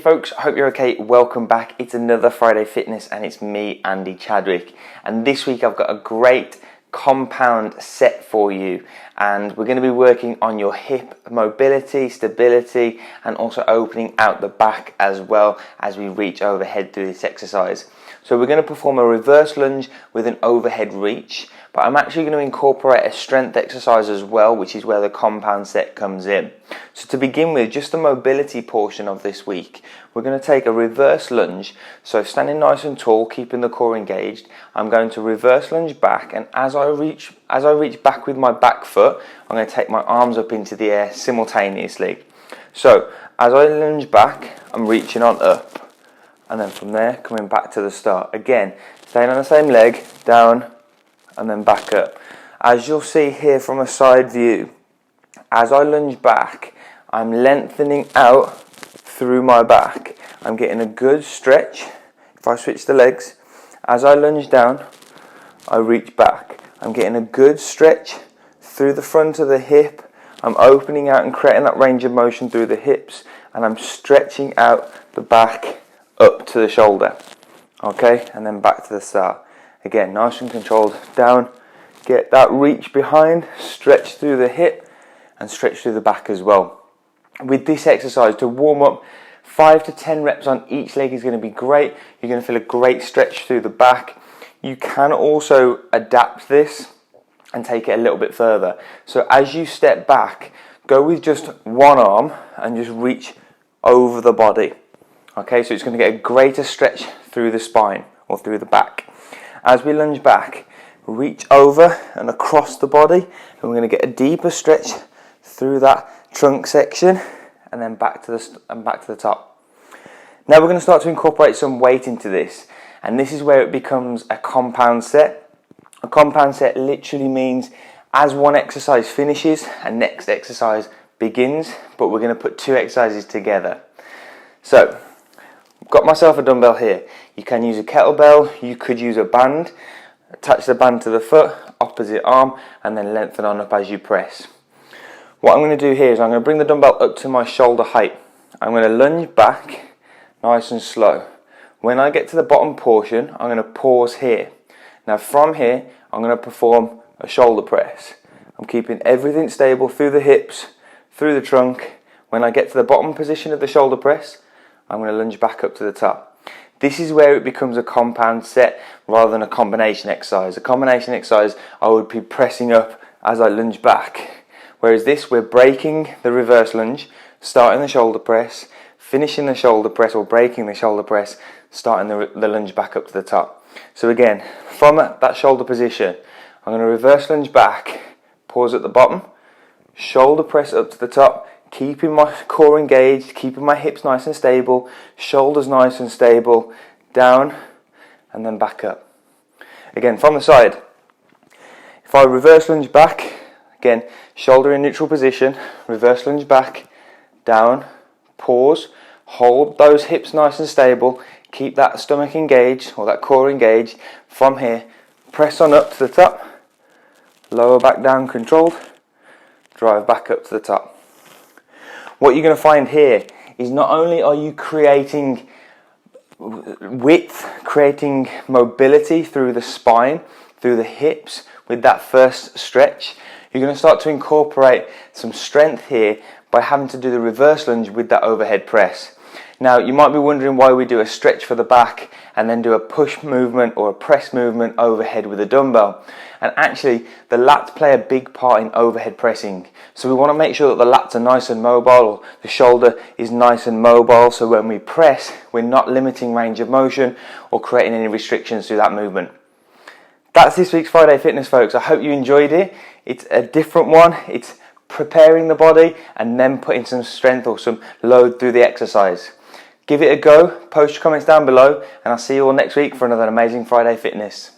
folks, I hope you're okay. Welcome back. It's another Friday Fitness and it's me, Andy Chadwick. And this week I've got a great compound set for you, and we're going to be working on your hip mobility, stability, and also opening out the back as well as we reach overhead through this exercise. So we're going to perform a reverse lunge with an overhead reach, but I'm actually going to incorporate a strength exercise as well, which is where the compound set comes in. So to begin with, just the mobility portion of this week, we're going to take a reverse lunge. So standing nice and tall, keeping the core engaged, I'm going to reverse lunge back, and as I reach back with my back foot, I'm going to take my arms up into the air simultaneously. So as I lunge back, I'm reaching on up, and then from there coming back to the start. Again, staying on the same leg, down and then back up. As you'll see here from a side view, as I lunge back, I'm lengthening out through my back. I'm getting a good stretch. If I switch the legs, as I lunge down, I reach back. I'm getting a good stretch through the front of the hip. I'm opening out and creating that range of motion through the hips, and I'm stretching out the back up to the shoulder. Okay, and then back to the start. Again, nice and controlled, down, get that reach behind, stretch through the hip and stretch through the back as well. With this exercise, to warm up, 5 to 10 reps on each leg is going to be great. You're going to feel a great stretch through the back. You can also adapt this and take it a little bit further. So as you step back, go with just one arm and just reach over the body. Okay, so it's going to get a greater stretch through the spine or through the back. As we lunge back, reach over and across the body, and we're going to get a deeper stretch through that trunk section, and then back to the top. Now we're going to start to incorporate some weight into this, and this is where it becomes a compound set. A compound set literally means as one exercise finishes, a next exercise begins, but we're going to put two exercises together. So, I've got myself a dumbbell here. You can use a kettlebell, you could use a band, attach the band to the foot, opposite arm, and then lengthen on up as you press. What I'm going to do here is I'm going to bring the dumbbell up to my shoulder height. I'm going to lunge back, nice and slow. When I get to the bottom portion, I'm going to pause here. Now from here, I'm going to perform a shoulder press. I'm keeping everything stable through the hips, through the trunk. When I get to the bottom position of the shoulder press, I'm going to lunge back up to the top. This is where it becomes a compound set rather than a combination exercise. A combination exercise, I would be pressing up as I lunge back. Whereas this, we're breaking the reverse lunge, starting the shoulder press, finishing the shoulder press or breaking the shoulder press, starting the lunge back up to the top. So again, from that shoulder position, I'm going to reverse lunge back, pause at the bottom, shoulder press up to the top, keeping my core engaged, keeping my hips nice and stable, shoulders nice and stable, down and then back up. Again, from the side, if I reverse lunge back, again, shoulder in neutral position, reverse lunge back, down, pause, hold those hips nice and stable, keep that stomach engaged or that core engaged. From here, press on up to the top, lower back down controlled, drive back up to the top. What you're going to find here is not only are you creating width, creating mobility through the spine, through the hips with that first stretch, you're going to start to incorporate some strength here by having to do the reverse lunge with that overhead press. Now you might be wondering why we do a stretch for the back and then do a push movement or a press movement overhead with a dumbbell. And actually the lats play a big part in overhead pressing. So we want to make sure that the lats are nice and mobile, or the shoulder is nice and mobile, so when we press we're not limiting range of motion or creating any restrictions through that movement. That's this week's Friday Fitness, folks. I hope you enjoyed it. It's a different one. It's preparing the body and then putting some strength or some load through the exercise. Give it a go, post your comments down below, and I'll see you all next week for another amazing Friday Fitness.